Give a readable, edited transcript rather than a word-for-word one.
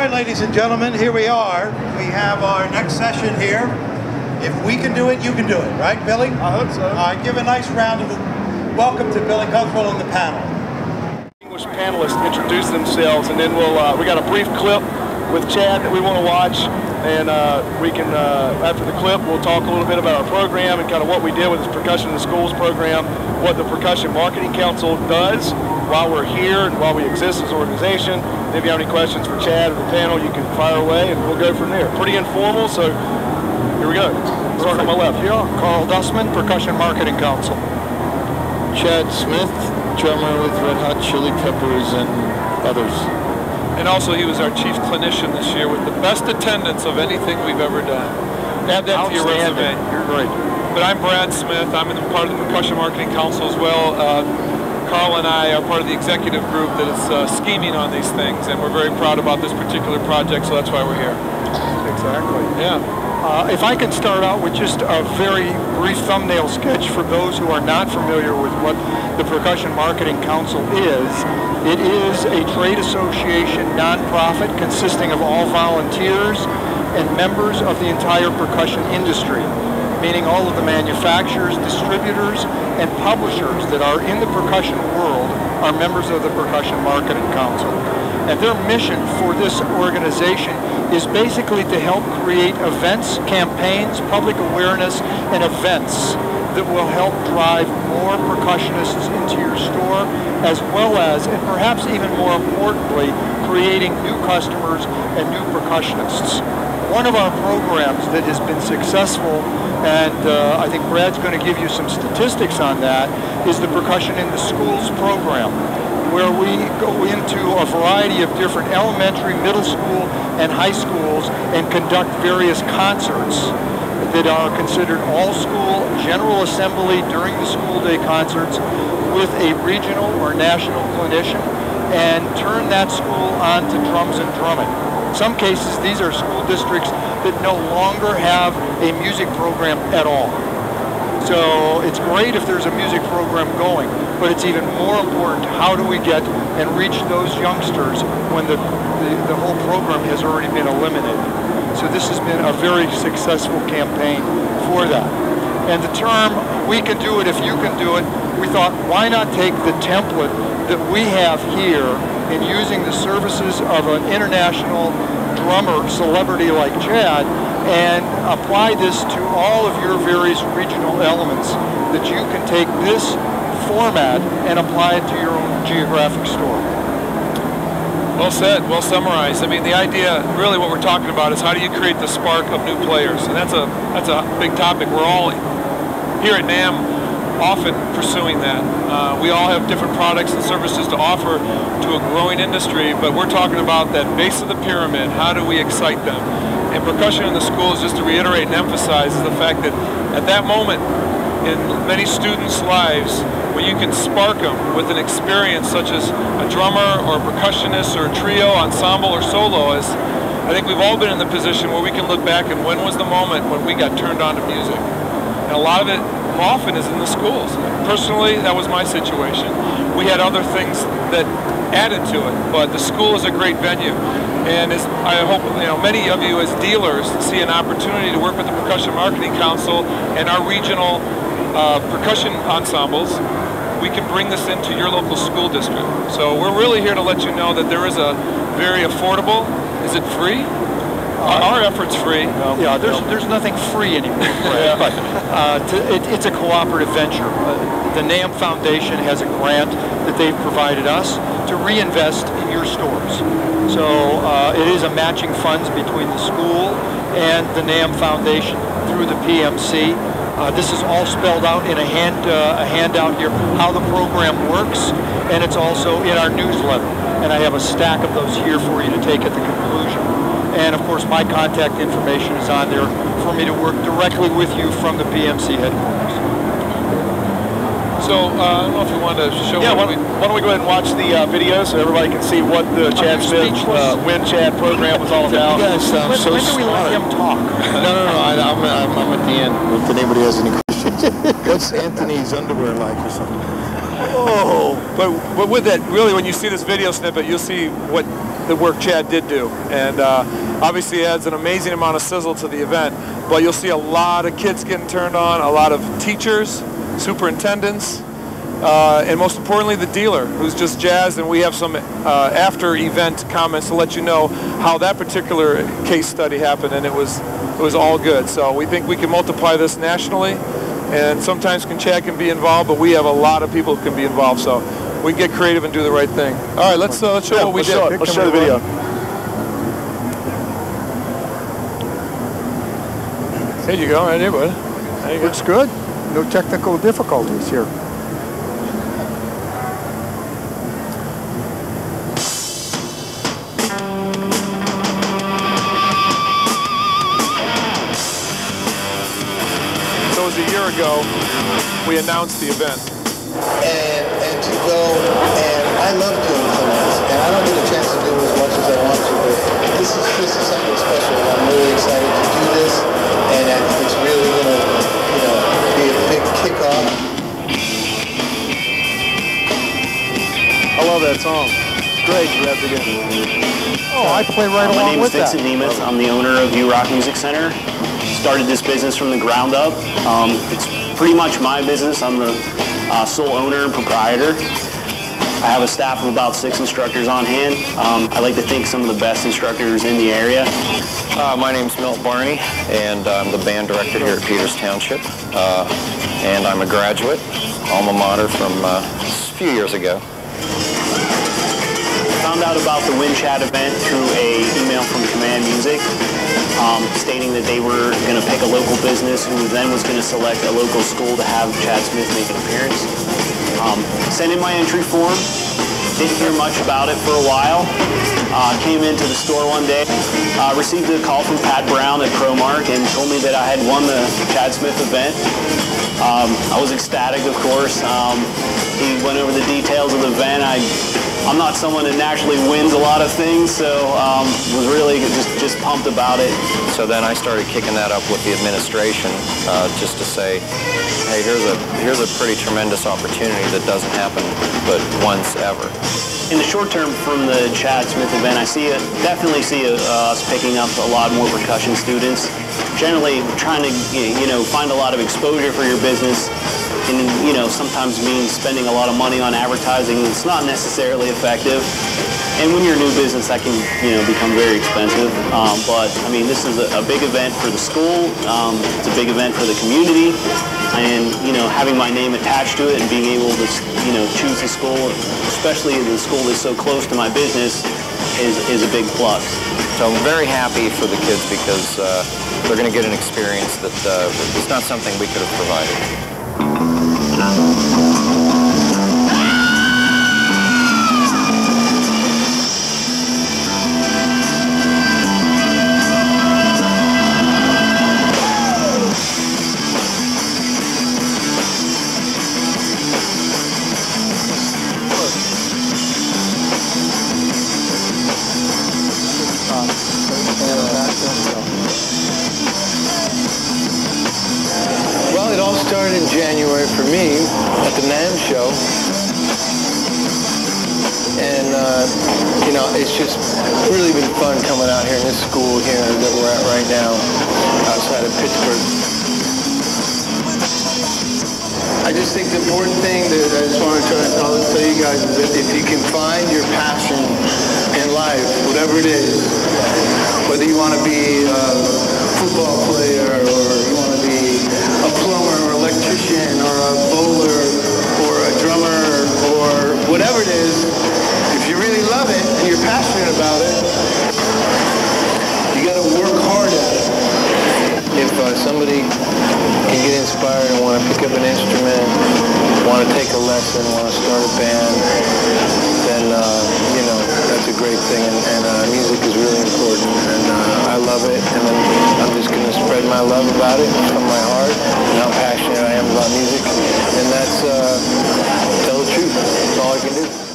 right, ladies and gentlemen, here we are. We have our next session here. If we can do it, you can do it, right, Billy? I hope so. All right, give a nice round of welcome to Billy Cuthrell and the panel. English panelists introduce themselves, and then we got a brief clip with Chad that we want to watch, and we can, after the clip, we'll talk a little bit about our program and kind of what we did with this Percussion in the Schools program, what the Percussion Marketing Council does while we're here and while we exist as an organization. If you have any questions for Chad or the panel, you can fire away, and we'll go from there. Pretty informal, so here we go. Start on my left. Yeah, Karl Dustman, Percussion Marketing Council. Chad Smith, drummer with Red Hot Chili Peppers and others. And also he was our chief clinician this year with the best attendance of anything we've ever done. Add that to your resume. You're great. But I'm Brad Smith. I'm part of the Percussion Marketing Council as well. Karl and I are part of the executive group that is scheming on these things, and we're very proud about this particular project, so that's why we're here. Exactly. Yeah. If I could start out with just a very brief thumbnail sketch for those who are not familiar with what the Percussion Marketing Council is. It is a trade association nonprofit consisting of all volunteers and members of the entire percussion industry, meaning all of the manufacturers, distributors, and publishers that are in the percussion world are members of the Percussion Marketing Council. And their mission for this organization is basically to help create events, campaigns, public awareness, and events that will help drive more percussionists into your store, as well as, and perhaps even more importantly, creating new customers and new percussionists. One of our programs that has been successful, and I think Brad's going to give you some statistics on that, is the Percussion in the Schools program, where we go into a variety of different elementary, middle school, and high schools and conduct various concerts that are considered all-school, general assembly during the school day concerts with a regional or national clinician, and turn that school on to drums and drumming. In some cases, these are school districts that no longer have a music program at all. So it's great if there's a music program going, but it's even more important, how do we get and reach those youngsters when the whole program has already been eliminated. So this has been a very successful campaign for that. And the term, we can do it if you can do it, we thought, why not take the template that we have here in using the services of an international drummer celebrity like Chad and apply this to all of your various regional elements, that you can take this format and apply it to your own geographic store. Well said, well summarized. I mean, the idea, really what we're talking about is how do you create the spark of new players? And that's a big topic. We're all here at NAMM often pursuing that. We all have different products and services to offer to a growing industry, but we're talking about that base of the pyramid. How do we excite them? And Percussion in the Schools, just to reiterate and emphasize, is the fact that at that moment in many students' lives, when you can spark them with an experience such as a drummer or a percussionist or a trio, ensemble, or soloist, I think we've all been in the position where we can look back and when was the moment when we got turned on to music. And a lot of it often is in the schools. Personally, that was my situation. We had other things that added to it, but the school is a great venue. And as I hope many of you as dealers see an opportunity to work with the Percussion Marketing Council and our regional percussion ensembles, we can bring this into your local school district. So we're really here to let you know that there is a very affordable, is it free? Our effort's free. Yeah, there's nothing free anymore, Brad, but it's a cooperative venture. The NAMM Foundation has a grant that they've provided us to reinvest in your stores. So it is a matching funds between the school and the NAMM Foundation through the PMC. This is all spelled out in a handout here, how the program works, and it's also in our newsletter. And I have a stack of those here for you to take at the conclusion. And of course, my contact information is on there for me to work directly with you from the PMC headquarters. So I don't know if you want to show. Yeah, why don't we go ahead and watch the video so everybody can see what the Chad Smith Win Chad program was all about. You guys sound so when do we let him talk? No, I'm at the end. If anybody has any questions. What's Anthony's underwear like or something? Oh, but with that, really, when you see this video snippet, you'll see what the work Chad did do, and obviously adds an amazing amount of sizzle to the event. But you'll see a lot of kids getting turned on, a lot of teachers, superintendents, and most importantly the dealer, who's just jazzed. And we have some after event comments to let you know how that particular case study happened, and it was all good. So we think we can multiply this nationally, and sometimes Chad can be involved, but we have a lot of people who can be involved, so we get creative and do the right thing. All right, let's show what we did. Let's show the video. There you go, right there, bud. There you go. Looks good. No technical difficulties here. So it was a year ago we announced the event. And to go, and I love doing things, and I don't get a chance to do as much as I want to, but this is something special. I'm really excited to do this, and I think it's really going to, be a big kickoff. I love that song. It's great to have together. Oh, I play right along with that. My name is Vincent Nemeth. I'm the owner of U-Rock Music Center. Started this business from the ground up. It's pretty much my business. I'm the sole owner and proprietor. I have a staff of about 6 instructors on hand. I like to think some of the best instructors in the area. My name's Milt Barney, and I'm the band director here at Peters Township. And I'm a graduate, alma mater from a few years ago. Found out about the Win Chat event through an email from Command Music, stating that they were going to pick a local business who then was going to select a local school to have Chad Smith make an appearance. Sent in my entry form, didn't hear much about it for a while. Came into the store one day, received a call from Pat Brown at ProMark and told me that I had won the Chad Smith event. I was ecstatic, of course. He went over the details of the event. I'm not someone that naturally wins a lot of things, so was really just pumped about it. So then I started kicking that up with the administration, just to say, hey, here's a pretty tremendous opportunity that doesn't happen but once ever. In the short term, from the Chad Smith event, I definitely see us picking up a lot more percussion students. Generally, trying to find a lot of exposure for your business, and sometimes means spending a lot of money on advertising. It's not necessarily effective, and when you're a new business, that can become very expensive. But I mean, this is a big event for the school. It's a big event for the community, and having my name attached to it and being able to choose a school, especially the school that's so close to my business, is a big plus. So I'm very happy for the kids because they're going to get an experience that is not something we could have provided. Well, it all started in January for me at the NAMM show. And, it's just really been fun coming out here in this school here that we're at right now outside of Pittsburgh. I just think the important thing that I just want to try to tell you guys is that if you can find your passion in life, whatever it is, whether you want to be a football player or you want to be a plumber or electrician or a bowler or a drummer or whatever it is, if you really love it and you're passionate about it, you got to work hard at it. If somebody can get inspired and want to pick up an instrument, want to take a lesson, want to start a band, then, that's a great thing. And music is really important. And I love it. And I'm just going to spread my love about it from my heart and how passionate I am about music. And that's, tell the truth. That's all I can do.